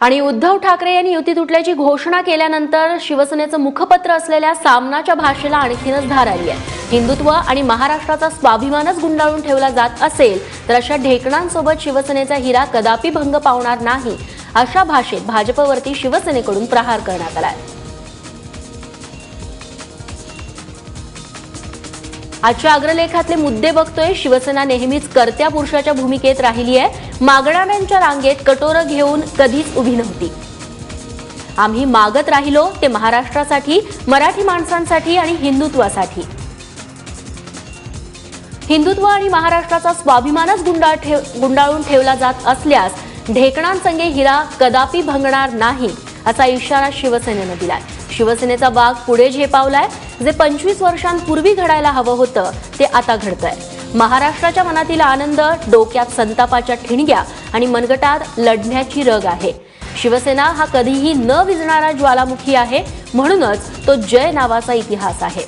आणि उद्धव ठाकरे यांनी युती तुटल्याची घोषणा केल्यानंतर शिवसेनेचं मुखपत्र असलेल्या सामनाच्या भाषेला आणखीनच धार आली आहे। हिंदुत्व आणि महाराष्ट्राचा स्वाभिमानच गुंडाळून ठेवला जात असेल तर अशा ढेकणांसोबत शिवसेनेचा हिरा कदापि भंग पावणार नाही, अशा भाषेत भाजपवरती शिवसेनेकडून प्रहार करण्यात आलाय। आजच्या अग्रलेखातले मुद्दे बघतोय। शिवसेना नेहमीच कर्त्या पुरुषाच्या भूमिकेत राहिली आहे। मागणाऱ्यांच्या रांगेत कटोरं घेऊन कधीच उभी नव्हती। आम्ही मागत राहिलो ते महाराष्ट्रासाठी, मराठी माणसांसाठी आणि हिंदुत्वासाठी। हिंदुत्व आणि महाराष्ट्राचा स्वाभिमानच गुंडाळून ठेवला जात असल्यास ढेकणांसंगे हिरा कदापि भंगणार नाही, असा इशारा शिवसेनेने दिलाय। शिवसेनेचा बाग पुढे झेपावलाय। जे 25 वर्षांपूर्वी घडायला हवं होतं ते आता घडतंय। महाराष्ट्राच्या मनातील आनंद, डोक्यात संतापाच्या ठिणग्या आणि मनगटात लढण्याची रग आहे। शिवसेना हा कधीही न विझणारा ज्वालामुखी आहे, म्हणूनच तो जय नावाचा इतिहास आहे।